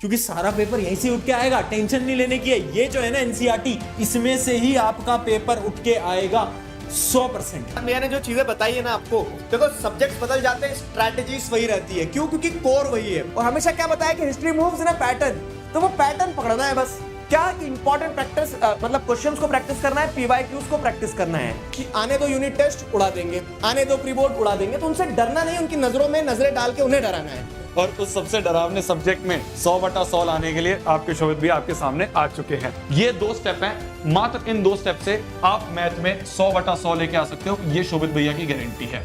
क्योंकि सारा पेपर यहीं से उठ के आएगा, टेंशन नहीं लेने की है। ये जो है ना एनसीईआरटी, इसमें से ही आपका पेपर उठ के आएगा 100%। मैंने जो चीजें बताई है ना आपको, देखो सब्जेक्ट्स बदल जाते हैं, स्ट्रैटेजीज वही रहती है। क्यों? क्योंकि कोर वही है। और हमेशा क्या बताया कि history moves in a pattern, तो वो पैटर्न पकड़ना है बस। क्या कि इंपॉर्टेंट प्रैक्टिस मतलब क्वेश्चंस को प्रैक्टिस करना है, पीवाईक्यूज को प्रैक्टिस करना है। कि आने दो यूनिट टेस्ट उड़ा देंगे, आने दो प्री बोर्ड उड़ा देंगे, तो उनसे डरना नहीं, उनकी नजरों में नजरें डाल के उन्हें डराना है। और उस सबसे डरावने सब्जेक्ट में 100/100 लाने के लिए आपके शोभित भी आपके सामने आ चुके हैं। ये 2 स्टेप हैं, मात्र इन 2 स्टेप से आप मैथ में 100/100 लेके आ सकते हो। ये शोभित भैया की गारंटी है।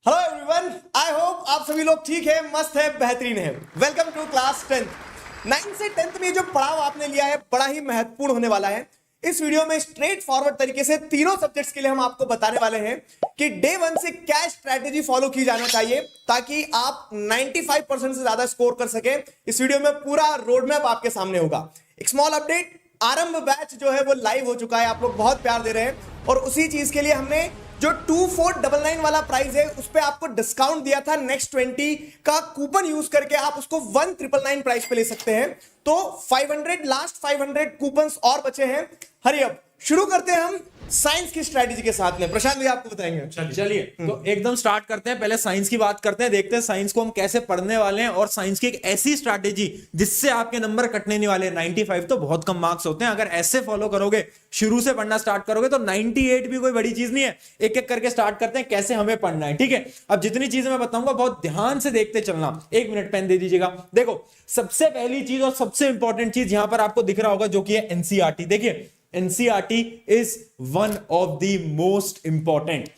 हेलो एवरीवन, आई होप आप सभी लोग ठीक है, मस्त है, बेहतरीन है। Welcome to class 10th। 9th से 10th में जो पड़ाव आपने लिया है बड़ा ही महत्वपूर्ण होने वाला है। इस वीडियो में स्ट्रेट फॉरवर्ड तरीके से तीनों सब्जेक्ट्स के लिए हम आपको बताने वाले हैं कि डे 1 से क्या स्ट्रैटेजी फॉलो की जाना चाहिए ताकि आप 95% से ज्यादा स्कोर कर सके। इस वीडियो में पूरा रोड मैप आपके सामने होगा। एक स्मॉल अपडेट, आरंभ बैच जो है वो लाइव हो चुका है, आप लोग बहुत प्यार दे रहे हैं और उसी चीज के लिए हमने जो 2499 वाला प्राइस है उस पे आपको डिस्काउंट दिया था। नेक्स्ट 20 का कूपन यूज करके आप उसको 1999 प्राइस पे ले सकते हैं। तो 500 लास्ट 500 कूपन्स और बचे हैं। हरी अप शुरू करते हैं हम साइंस की स्ट्रेटेजी के साथ में। प्रशांत भी आपको बताएंगे। चलिए तो एकदम स्टार्ट करते हैं। पहले साइंस की बात करते हैं, देखते हैं साइंस को हम कैसे पढ़ने वाले हैं और साइंस की एक ऐसी स्ट्रैटेजी जिससे आपके नंबर कटने नहीं वाले। 95 तो बहुत कम मार्क्स होते हैं, अगर ऐसे फॉलो करोगे, शुरू से पढ़ना स्टार्ट करोगे तो 98 भी कोई बड़ी चीज नहीं है। एक एक करके स्टार्ट करते हैं कैसे हमें पढ़ना है, ठीक है। अब जितनी चीजें मैं बताऊंगा बहुत ध्यान से देखते चलना। 1 मिनट पेन दे दीजिएगा। देखो सबसे पहली चीज और सबसे इंपॉर्टेंट चीज यहां पर आपको दिख रहा होगा जो कि है एनसीईआरटी। देखिए NCERT is one of the most important.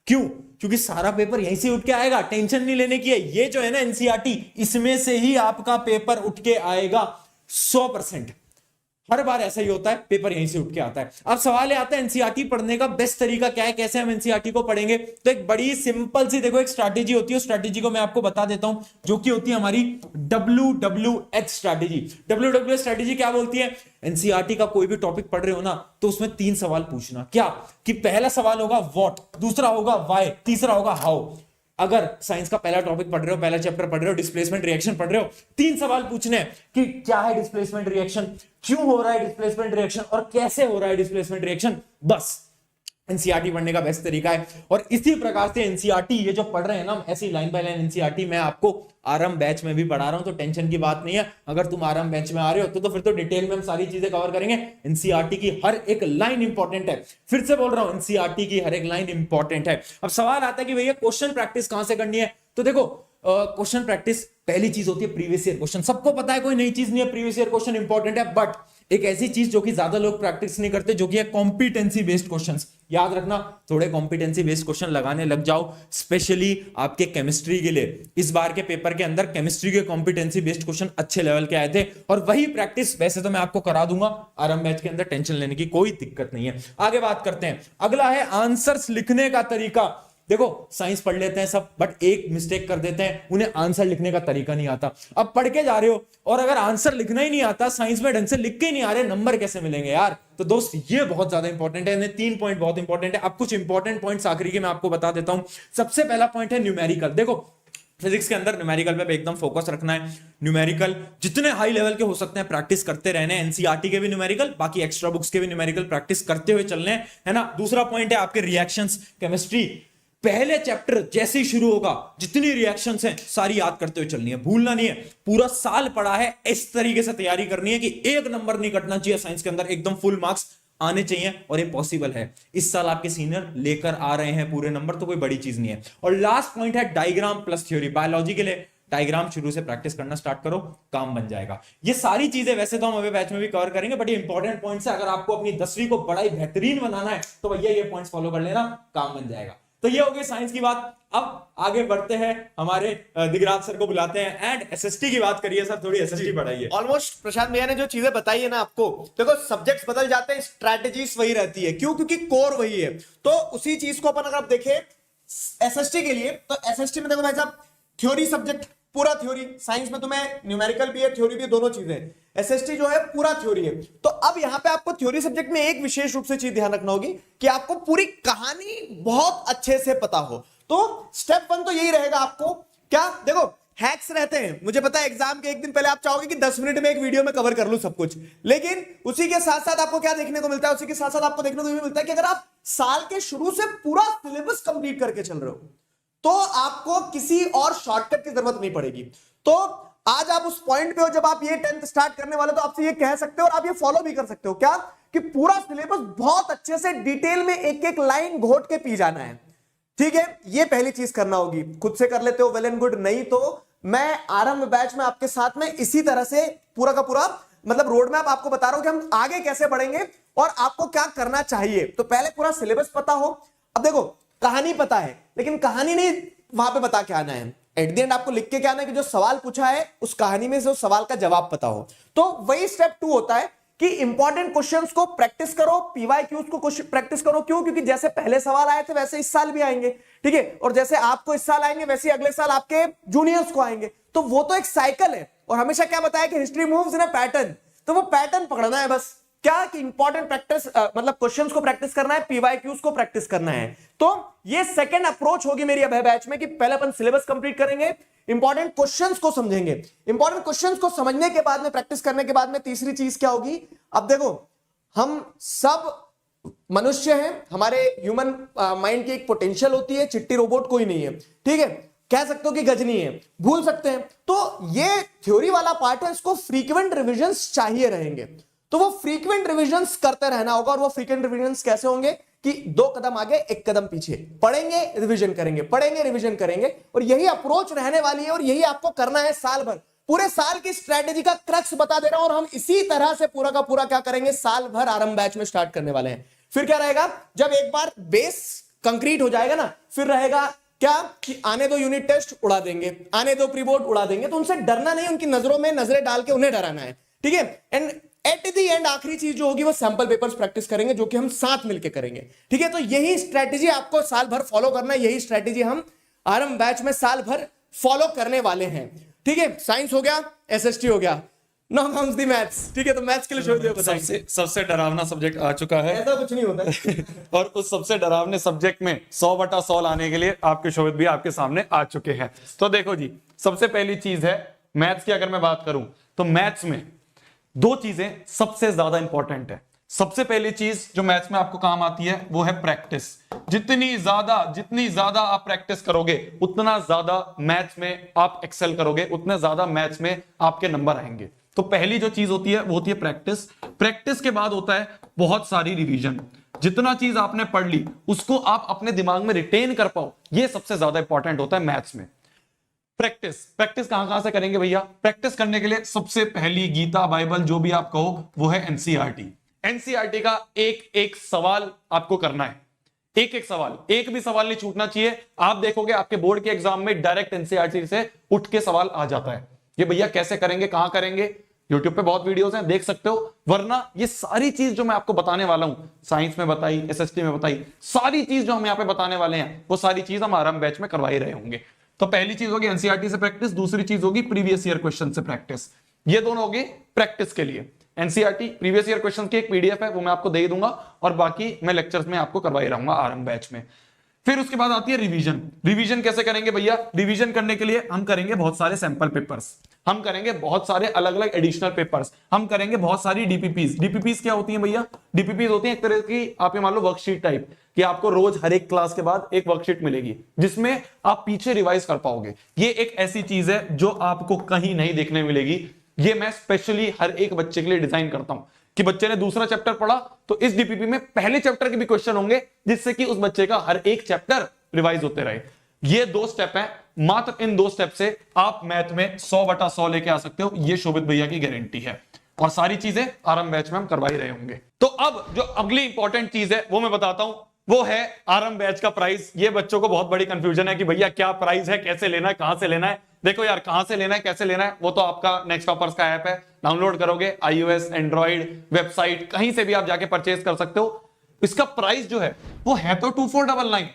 क्यों? क्योंकि सारा पेपर यहीं से उठ के आएगा, टेंशन नहीं लेने की है। ये जो है ना एनसीईआरटी, इसमें से ही आपका पेपर उठ के आएगा 100%। हर बार ऐसा ही होता है, पेपर यहीं से उठ के आता है। अब सवाल आता है एनसीईआरटी पढ़ने का बेस्ट तरीका क्या है, कैसे हम एनसीईआरटी को पढ़ेंगे। तो एक बड़ी सिंपल सी देखो एक स्ट्रैटेजी होती है, उस स्ट्रैटेजी को मैं आपको बता देता हूं जो कि होती है हमारी WWH स्ट्रैटेजी। WWH स्ट्रैटेजी क्या बोलती है? एनसीईआरटी का कोई भी टॉपिक पढ़ रहे हो ना तो उसमें 3 सवाल पूछना। क्या कि पहला सवाल होगा व्हाट, दूसरा होगा व्हाई, तीसरा होगा हाउ। अगर साइंस का पहला टॉपिक पढ़ रहे हो, पहला चैप्टर पढ़ रहे हो, डिस्प्लेसमेंट रिएक्शन पढ़ रहे हो, 3 सवाल पूछने हैं कि क्या है डिस्प्लेसमेंट रिएक्शन, क्यों हो रहा है डिस्प्लेसमेंट रिएक्शन और कैसे हो रहा है डिस्प्लेसमेंट रिएक्शन। बस एनसीईआरटी पढ़ने का बेस्ट तरीका है। और इसी प्रकार से एनसीईआरटी ये जो पढ़ रहे हैं ना, ऐसी लाइन बाय लाइन एनसीईआरटी मैं आपको आरंभ बैच में भी पढ़ा रहा हूं, तो टेंशन की बात नहीं है। अगर तुम आरंभ बैच में आ रहे हो तो फिर तो डिटेल में हम सारी चीजें कवर करेंगे। एनसीईआरटी की हर एक लाइन इंपॉर्टेंट है। फिर से बोल रहा हूं, एनसीईआरटी की हर एक लाइन इंपॉर्टेंट है। अब सवाल आता है कि भैया क्वेश्चन प्रैक्टिस कहां से करनी है। तो देखो क्वेश्चन प्रैक्टिस पहली चीज होती है प्रीवियस ईयर क्वेश्चन। सबको पता है कोई नई चीज नहीं है, प्रीवियस ईयर क्वेश्चन इंपॉर्टेंट है। बट एक ऐसी चीज जो कि ज्यादा लोग प्रैक्टिस नहीं करते, जो कि है कॉम्पिटेंसी बेस्ड क्वेश्चंस। याद रखना, थोड़े कॉम्पिटेंसी बेस्ड क्वेश्चन लगाने लग जाओ, स्पेशली आपके केमिस्ट्री के लिए। इस बार के पेपर के अंदर केमिस्ट्री के कॉम्पिटेंसी बेस्ड क्वेश्चन अच्छे लेवल के आए थे और वही प्रैक्टिस वैसे तो मैं आपको करा दूंगा आरंभ बैच के अंदर, टेंशन लेने की कोई दिक्कत नहीं है। आगे बात करते हैं। अगला है आंसर्स लिखने का तरीका। देखो साइंस पढ़ लेते हैं सब, बट एक मिस्टेक कर देते हैं, उन्हें आंसर लिखने का तरीका नहीं आता। अब पढ़ के जा रहे हो और अगर आंसर लिखना ही नहीं आता, साइंस में ढंग से लिख के ही नहीं आ रहे, नंबर कैसे मिलेंगे यार। तो दोस्त ये बहुत ज्यादा इंपॉर्टेंट है। 3 पॉइंट बहुत इंपॉर्टेंट है। अब कुछ इंपॉर्टेंट पॉइंट्स आखिरी के मैं आपको बता देता हूं। सबसे पहला पॉइंट है न्यूमेरिकल। देखो फिजिक्स के अंदर न्यूमेरिकल पे एकदम फोकस रखना है। न्यूमेरिकल जितने हाई लेवल के हो सकते हैं प्रैक्टिस करते रहने। एनसीईआरटी के भी न्यूमेरिकल, बाकी एक्स्ट्रा बुक्स के भी न्यूमेरिकल प्रैक्टिस करते हुए चलने, है ना। दूसरा पॉइंट है आपके रिएक्शंस। केमिस्ट्री पहले चैप्टर जैसे ही शुरू होगा, जितनी रिएक्शंस हैं सारी याद करते हुए चलनी है, भूलना नहीं है। पूरा साल पढ़ा है, इस तरीके से तैयारी करनी है कि एक नंबर नहीं कटना चाहिए साइंस के अंदर, एकदम फुल मार्क्स आने चाहिए और ये पॉसिबल है। इस साल आपके सीनियर लेकर आ रहे हैं पूरे नंबर, तो कोई बड़ी चीज नहीं है। और लास्ट पॉइंट है डायग्राम प्लस थ्योरी। बायोलॉजी के लिए डायग्राम शुरू से प्रैक्टिस करना स्टार्ट करो, काम बन जाएगा। ये सारी चीजें वैसे तो हम अभी बैच में भी कवर करेंगे, बट ये इंपॉर्टेंट पॉइंट्स है। अगर आपको अपनी 10वीं को बड़ा ही बेहतरीन बनाना है तो भैया ये पॉइंट्स फॉलो कर लेना, काम बन जाएगा। तो ये हो गई साइंस की बात। अब आगे बढ़ते हैं, हमारे दिगराज सर को बुलाते हैं एंड एसएसटी की बात करिए सर, थोड़ी एसएसटी बढ़ाइए। ऑलमोस्ट प्रशांत भैया ने जो चीजें बताई है ना आपको, देखो सब्जेक्ट्स बदल जाते हैं, स्ट्रैटेजीज वही रहती है। क्यों? क्योंकि कोर वही है। तो उसी चीज को अपन अगर आप देखें एसएसटी के लिए, तो एसएसटी में देखो भाई साहब, थ्योरी सब्जेक्ट पूरा थ्योरी। साइंस में तुम्हें न्यूमेरिकल भी है, थ्योरी भी है, दोनों चीजें। एसएसटी जो है पूरा थ्योरी है। तो अब यहां पे आपको थ्योरी सब्जेक्ट में एक विशेष रूप से चीज ध्यान रखना होगी कि आपको पूरी कहानी बहुत अच्छे से पता हो। तो स्टेप 1 तो यही रहेगा आपको क्या, देखो हैक्स रहते हैं, मुझे पता है एग्जाम के एक दिन पहले आप चाहोगे कि 10 मिनट में एक वीडियो में कवर कर लूं सब कुछ, लेकिन उसी के साथ साथ आपको क्या देखने को मिलता है, उसी के साथ साथ आपको देखने को ये मिलता है कि अगर आप साल के शुरू से पूरा सिलेबस कंप्लीट करके चल रहे हो तो आपको किसी और शॉर्टकट की जरूरत नहीं पड़ेगी। तो आज आप उस पॉइंट पे हो जब आप ये 10th स्टार्ट करने वाले, तो आपसे ये कह सकते हो और आप ये फॉलो भी कर सकते हो क्या, कि पूरा सिलेबस बहुत अच्छे से डिटेल में एक एक लाइन घोट के पी जाना है। ठीक है, ये पहली चीज करना होगी। खुद से कर लेते हो वेल एंड गुड, नहीं तो मैं आरंभ बैच में आपके साथ में इसी तरह से पूरा का पूरा मतलब रोड मैप आपको बता रहा हूं कि हम आगे कैसे बढ़ेंगे और आपको क्या करना चाहिए। तो पहले पूरा सिलेबस पता हो। अब देखो, कहानी पता है लेकिन कहानी नहीं वहां पे बता के आना है, एट द एंड आपको लिख के क्या आना है कि जो सवाल पूछा है उस कहानी में से उस सवाल का जवाब पता हो। तो वही स्टेप 2 होता है कि इंपॉर्टेंट क्वेश्चंस को प्रैक्टिस करो, पीवाईक्यूज को प्रैक्टिस करो। क्यों? क्योंकि जैसे पहले सवाल आए थे वैसे इस साल भी आएंगे, ठीक है, और जैसे आपको इस साल आएंगे वैसे अगले साल आपके जूनियर्स को आएंगे। तो वो तो एक साइकिल है, और हमेशा क्या बताया कि history moves in a pattern, तो वो पैटर्न पकड़ना है बस। क्या कि इंपॉर्टेंट प्रैक्टिस मतलब क्वेश्चंस को प्रैक्टिस करना है, पीवाईक्यूज को प्रैक्टिस करना है। तो ये सेकंड अप्रोच होगी मेरी अभय बैच में कि पहले अपन सिलेबस कंप्लीट करेंगे, इंपॉर्टेंट क्वेश्चंस को समझेंगे, इंपॉर्टेंट क्वेश्चंस को समझने के बाद में प्रैक्टिस करने के बाद में तीसरी चीज क्या होगी। अब देखो, हम सब मनुष्य हैं, हमारे ह्यूमन माइंड की एक पोटेंशियल होती है, चिट्टी रोबोट कोई नहीं है, ठीक है, कह सकते हो कि गजनी है, भूल सकते हैं। तो ये थ्योरी वाला पार्ट है, इसको फ्रीक्वेंट रिविजन्स चाहिए रहेंगे। तो वो फ्रीक्वेंट रिविजन्स करते रहना होगा, और वो फ्रीक्वेंट रिविजन्स कैसे होंगे कि 2 कदम आगे 1 कदम पीछे, पढ़ेंगे रिवीजन करेंगे, पढ़ेंगे रिवीजन करेंगे, और यही अप्रोच रहने वाली है और यही आपको करना है साल भर। पूरे साल की स्ट्रेटेजी का क्रक्स बता दे रहा हूं, और हम इसी तरह से पूरा का पूरा क्या करेंगे, साल भर आरंभ बैच में स्टार्ट करने वाले हैं। फिर क्या रहेगा, जब एक बार बेस कंक्रीट हो जाएगा ना, फिर रहेगा क्या कि आने दो यूनिट टेस्ट उड़ा देंगे, आने दो प्री बोर्ड उड़ा देंगे। तो उनसे डरना नहीं, उनकी नजरों में नजरें डाल के उन्हें डराना है, ठीक है। एंड एट द एंड आखिरी चीज जो होगी वो सैंपल पेपर्स प्रैक्टिस करेंगे, जो कि हम साथ मिलकर करेंगे, ठीक है। तो यही स्ट्रेटेजी आपको साल भर फॉलो करना है, यही स्ट्रेटेजी हम आरंभ बैच में साल भर फॉलो करने वाले हैं, ठीक है। साइंस हो गया, एसएसटी हो गया, नाउ कम्स द मैथ्स, ठीक है। तो मैथ्स के लिए छोड़ दिया, बताइए। सबसे डरावना सब्जेक्ट आ चुका है, ऐसा कुछ नहीं होता और उस सबसे डरावने सब्जेक्ट में 100/100 लाने के लिए आपके शोभित भी आपके सामने आ चुके हैं। तो देखो जी, सबसे पहली चीज है मैथ्स की। अगर मैं बात करूं तो मैथ्स में 2 चीजें सबसे ज्यादा इंपॉर्टेंट है। सबसे पहली चीज जो मैथ्स में आपको काम आती है वो है प्रैक्टिस। जितनी ज्यादा आप प्रैक्टिस करोगे उतना ज्यादा मैथ्स में आप एक्सेल करोगे, उतने ज्यादा मैथ्स में आपके नंबर आएंगे। तो पहली जो चीज होती है वो होती है प्रैक्टिस। प्रैक्टिस के बाद होता है बहुत सारी रिवीजन। जितना चीज आपने पढ़ ली उसको आप अपने दिमाग में रिटेन कर पाओ, ये सबसे ज्यादा इंपॉर्टेंट होता है मैथ्स में। प्रैक्टिस कहां से करेंगे भैया? प्रैक्टिस करने के लिए सबसे पहली गीता, बाइबल, जो भी आप कहो वो है एनसीईआरटी। एनसीईआरटी का एक सवाल आपको करना है, एक सवाल, एक भी सवाल नहीं छूटना चाहिए। आप देखोगे आपके बोर्ड के एग्जाम में डायरेक्ट एनसीईआरटी से उठ के सवाल आ जाता है। ये भैया कैसे करेंगे, कहां करेंगे? यूट्यूब पे बहुत वीडियोस हैं, देख सकते हो। वरना ये सारी चीज जो मैं आपको बताने वाला हूं, साइंस में बताई, एसएसटी में बताई, सारी चीज जो हम यहाँ पे बताने वाले हैं वो सारी चीज हम आरंभ बैच में करवा ही रहे होंगे। तो पहली चीज होगी एनसीईआरटी से प्रैक्टिस, दूसरी चीज होगी प्रीवियस ईयर क्वेश्चन से प्रैक्टिस। ये दोनों होगी प्रैक्टिस के लिए। एनसीईआरटी प्रीवियस ईयर क्वेश्चन की एक पीडीएफ है, वो मैं आपको दे दूंगा, और बाकी मैं लेक्चर्स में आपको करवाई रहूंगा आरंभ बैच में। फिर उसके बाद आती है रिवीजन। रिवीजन कैसे करेंगे भैया? रिवीजन करने के लिए हम करेंगे बहुत सारे सैंपल पेपर्स, हम करेंगे बहुत सारे अलग अलग एडिशनल पेपर्स, हम करेंगे बहुत सारी डीपीपीस। डीपीपीस क्या होती है भैया? डीपीपीस होती है एक तरह की, आप ये मान लो वर्कशीट टाइप, कि आपको रोज हर एक क्लास के बाद एक वर्कशीट मिलेगी जिसमें आप पीछे रिवाइज कर पाओगे। ये एक ऐसी चीज है जो आपको कहीं नहीं देखने मिलेगी। ये मैं स्पेशली हर एक बच्चे के लिए डिजाइन करता हूं कि बच्चे ने दूसरा चैप्टर पढ़ा तो इस डीपीपी में पहले चैप्टर के भी क्वेश्चन होंगे, जिससे कि उस बच्चे का हर एक चैप्टर रिवाइज होते रहे। ये 2 स्टेप हैं, मात्र इन 2 स्टेप से आप मैथ में 100/100 लेके आ सकते हो, ये शोभित भैया की गारंटी है। और सारी चीजें आरंभ बैच में हम करवा ही रहे होंगे। तो अब जो अगली इंपॉर्टेंट चीज है वो मैं बताता हूं, वो है आरंभ बैच का प्राइस। ये बच्चों को बहुत बड़ी कंफ्यूजन है कि भैया क्या प्राइस है, कैसे लेना है, कहां से लेना है। देखो यार, कहां से लेना है, कैसे लेना है, वो तो आपका नेक्स्ट टॉपर्स का ऐप है, डाउनलोड करोगे, iOS, एंड्रॉइड, वेबसाइट, कहीं से भी आप जाके परचेज कर सकते हो। इसका प्राइस जो है वो है तो 2499,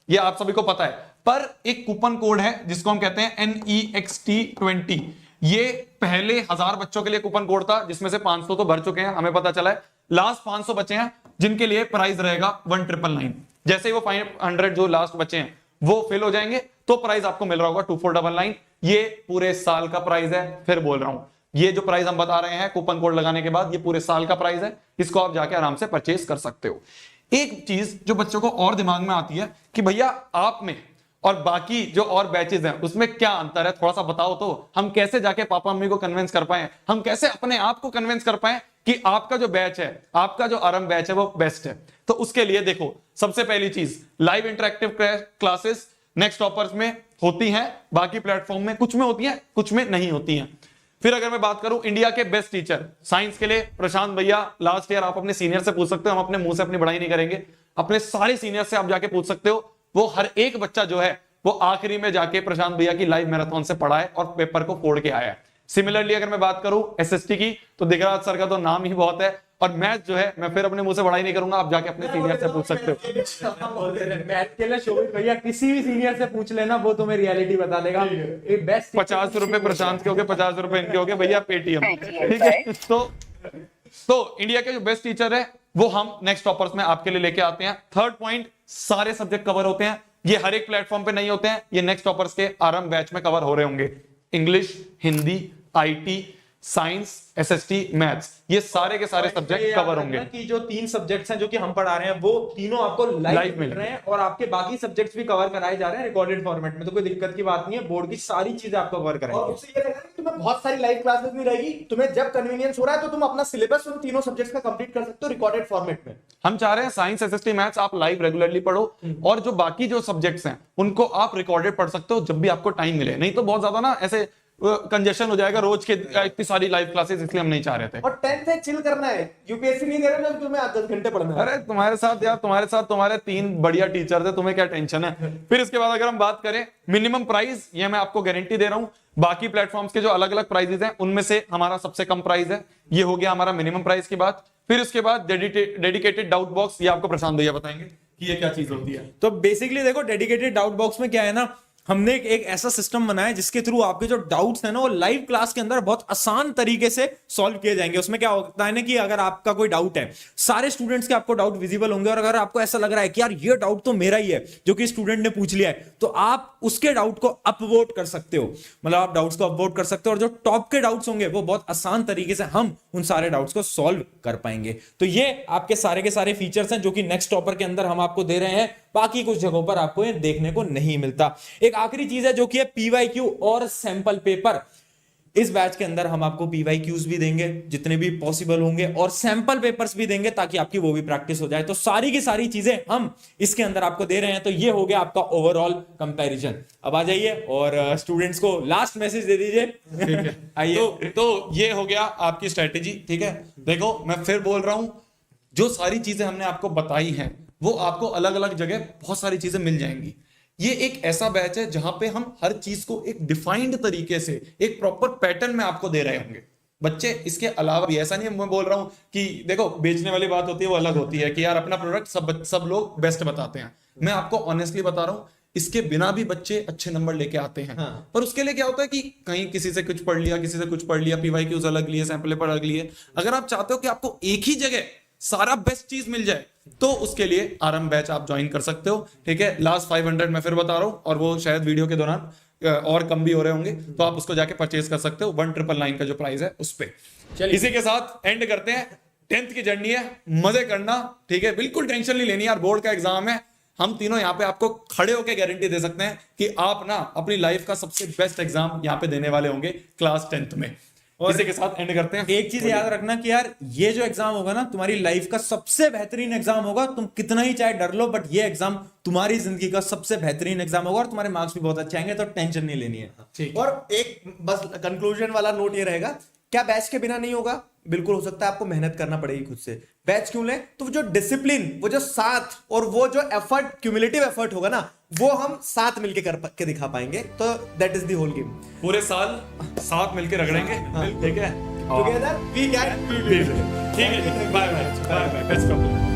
ये आप सभी को पता है, पर एक कूपन कोड है जिसको हम कहते हैं NEXT20। ये पहले 1000 बच्चों के लिए कूपन कोड था, जिसमें से 500 तो भर चुके हैं, हमें पता चला है। लास्ट 500 बचे हैं जिनके लिए प्राइस रहेगा 1999। जैसे ही वो 500 जो लास्ट बचे हैं वो फिल हो जाएंगे तो प्राइस आपको मिल रहा होगा 2499। ये पूरे साल का प्राइस है। फिर बोल रहा हूं, ये जो प्राइस हम बता रहे हैं कूपन कोड लगाने के बाद, ये पूरे साल का प्राइस है। इसको आप जाके आराम से परचेज कर सकते हो। एक चीज जो बच्चों को और दिमाग में आती है कि भैया आप में और बाकी जो और बैचेस हैं उसमें क्या अंतर है, थोड़ा सा बताओ तो हम कैसे जाके पापा मम्मी को कन्विंस कर पाए, हम कैसे अपने आप को कन्विंस कर पाए कि आपका जो बैच है, आपका जो आरंभ बैच है वो बेस्ट है। तो उसके लिए देखो, सबसे पहली चीज live interactive classes next toppers में होती हैं, बाकी प्लेटफॉर्म में कुछ में होती हैं, कुछ में नहीं होती हैं। फिर अगर मैं बात करूं इंडिया के बेस्ट टीचर साइंस के लिए, प्रशांत भैया लास्ट ईयर, आप अपने सीनियर से पूछ सकते हो, हम अपने मुंह से अपनी बड़ाई नहीं करेंगे, अपने सारे सीनियर से आप जाके पूछ सकते हो। वो हर एक बच्चा जो है वो आखिरी में जाके प्रशांत भैया की लाइव मैराथन से पढ़ा है और पेपर को फोड़ के आया है। सिमिलरली अगर मैं बात करूं एसएसटी की, तो दिगराज सर का तो नाम ही बहुत है, और मैथ जो है मैं फिर अपने मुंह से बड़ाई नहीं करूंगा, आप जाके अपने सीनियर से पूछ सकते हो। मैथ के लिए शोभित भैया किसी भी सीनियर से पूछ लेना, वो तुम्हें रियलिटी बता देगा। बेस्ट 50 रुपए प्रशांत के हो गए, 50 रुपए इनके हो गए, भैया पेटीएम, ठीक है। तो इंडिया के जो बेस्ट टीचर है वो हम नेक्स्ट टॉपर्स में आपके लिए लेके आते हैं। थर्ड पॉइंट, सारे सब्जेक्ट कवर होते हैं। ये हर एक प्लेटफॉर्म पे नहीं होते हैं, ये नेक्स्ट टॉपर्स के आरंभ बैच में कवर हो रहे होंगे। English, Hindi, IT, science, SST, maths, ये सारे के सारे सब्जेक्ट कवर होंगे। कि जो 3 सब्जेक्ट्स हैं जो कि हम पढ़ा रहे हैं वो तीनों आपको लाइव मिल रहे हैं, और आपके बाकी सब्जेक्ट्स भी कवर कराए जा रहे हैं रिकॉर्डेड फॉर्मेट में। तो कोई दिक्कत की बात नहीं है, बोर्ड की सारी चीजें आपको कवर कराएंगे। और उससे ये रहेगा कि तुम्हें बहुत सारी लाइव क्लासेस नहीं रहेगी, तुम्हें जब कन्वीनियंस हो रहा है तो तुम अपना सिलेबस उन तीनों सब्जेक्ट्स का कंप्लीट कर सकते हो रिकॉर्डेड फॉर्मेट में। हम चाह रहे हैं साइंस, एसएसटी, मैथ्स आप लाइव रेगुलरली पढ़ो, और जो बाकी जो सब्जेक्ट्स हैं उनको आप रिकॉर्डेड पढ़ सकते हो जब भी आपको टाइम मिले। नहीं तो बहुत ज्यादा ना ऐसे कंजेशन हो जाएगा रोज के इतनी सारी लाइव क्लासेस, इसलिए हम नहीं चाह रहे थे। और 10th है, चिल करना है, यूपीएससी नहीं दे रहे हो, तुम्हें 10 घंटे पढ़ना है। अरे तुम्हारे साथ यार, तुम्हारे साथ तुम्हारे 3 बढ़िया टीचर थे, तुम्हें क्या टेंशन है। फिर इसके बाद अगर हम बात करें मिनिमम प्राइस, ये मैं आपको गारंटी दे रहा हूं, बाकी प्लेटफॉर्म्स के जो अलग अलग प्राइजेस हैं उनमें से हमारा सबसे कम प्राइस है। ये हो गया हमारा मिनिमम प्राइस की बात। फिर उसके बाद डेडिकेटेड डाउट बॉक्स, ये आपको प्रशांत भैया बताएंगे कि ये क्या चीज होती है। तो बेसिकली देखो, डेडिकेटेड डाउट बॉक्स में क्या है ना, हमने एक ऐसा सिस्टम बनाया जिसके थ्रू आपके जो डाउट्स हैं ना वो लाइव क्लास के अंदर बहुत आसान तरीके से सॉल्व किए जाएंगे। उसमें क्या होता है ना कि अगर आपका कोई डाउट है, सारे स्टूडेंट्स के आपको डाउट विजिबल होंगे, और अगर आपको ऐसा लग रहा है कि यार ये डाउट तो मेरा ही है जो कि स्टूडेंट ने पूछ लिया है, तो आप उसके डाउट को अपवोट कर सकते हो। मतलब आप डाउट्स को अपवोट कर सकते हो, और जो टॉप के डाउट्स होंगे वो बहुत आसान तरीके से हम उन सारे डाउट्स को सॉल्व कर पाएंगे। तो ये आपके सारे के सारे फीचर्स हैं जो कि नेक्स्ट टॉपर के अंदर हम आपको दे रहे हैं, बाकी कुछ जगहों पर आपको ये देखने को नहीं मिलता। एक आखिरी चीज है जो कि है पीवाईक्यू और सैंपल पेपर। इस बैच के अंदर हम आपको पीवाईक्यूज भी देंगे जितने भी पॉसिबल होंगे, और सैंपल पेपर्स भी देंगे ताकि आपकी वो भी प्रैक्टिस हो जाए। तो सारी की सारी चीजें हम इसके अंदर आपको दे रहे हैं। तो ये हो गया आपका ओवरऑल कंपैरिजन। अब आ जाइए और स्टूडेंट्स को लास्ट मैसेज दे दीजिए। ठीक है, आइए। तो ये हो गया आपकी स्ट्रेटेजी। ठीक है, देखो मैं फिर बोल रहा हूं, जो सारी चीजें हमने आपको बताई हैं वो आपको अलग अलग जगह बहुत सारी चीजें मिल जाएंगी। ये एक ऐसा बैच है जहां पे हम हर चीज को एक डिफाइंड तरीके से एक प्रॉपर पैटर्न में आपको दे रहे होंगे। बच्चे इसके अलावा भी, ऐसा नहीं मैं बोल रहा हूं कि देखो बेचने वाली बात होती है वो अलग होती है कि यार अपना प्रोडक्ट सब लोग बेस्ट बताते हैं। मैं आपको ऑनेस्टली बता रहा हूं, इसके बिना भी बच्चे अच्छे नंबर लेके आते हैं। हाँ। पर उसके लिए क्या होता है कि कहीं किसी से कुछ पढ़ लिया, किसी से कुछ पढ़ लिया, पीवाईक्यूज अलग लिए, सैंपल पेपर अलग लिए। अगर आप चाहते हो कि आपको एक ही जगह सारा बेस्ट चीज मिल जाए तो उसके लिए आरंभ बैच आप ज्वाइन कर सकते हो। ठीक है, लास्ट 500 मैं फिर बता रहा हूं, और वो शायद वीडियो के दौरान और कम भी हो रहे होंगे, तो आप उसको जाके परचेज कर सकते हो 1999 का जो प्राइस है उस पे। चलिए इसी के साथ एंड करते हैं। 10th की जर्नी है, मजे करना। ठीक है, बिल्कुल टेंशन नहीं लेनी यार, बोर्ड का एग्जाम है। हम तीनों यहाँ पे आपको खड़े होकर गारंटी दे सकते हैं कि आप ना अपनी लाइफ का सबसे बेस्ट एग्जाम यहाँ पे देने वाले होंगे क्लास 10th में। और इसी के साथ एंड करते हैं। एक चीज याद रखना कि यार ये जो एग्जाम होगा ना तुम्हारी लाइफ का सबसे बेहतरीन एग्जाम होगा। तुम कितना ही चाहे डर लो, बट ये एग्जाम तुम्हारी जिंदगी का सबसे बेहतरीन एग्जाम होगा, और तुम्हारे मार्क्स भी बहुत अच्छे आएंगे, तो टेंशन नहीं लेनी है। ठीक। और एक बस कंक्लूजन वाला नोट ये रहेगा, क्या बैच के बिना नहीं होगा? बिल्कुल हो सकता है, आपको मेहनत करना पड़ेगी खुद से। बैच क्यों लें? तो जो डिसिप्लिन, वो जो साथ, और वो जो एफर्ट, क्यूमुलेटिव एफर्ट होगा ना, वो हम साथ मिलके के दिखा पाएंगे। तो that is the whole game. पूरे साल साथ मिलके रगड़ेंगे। ठीक है, टुगेदर वी कैन, ठीक है, bye bye, best of luck.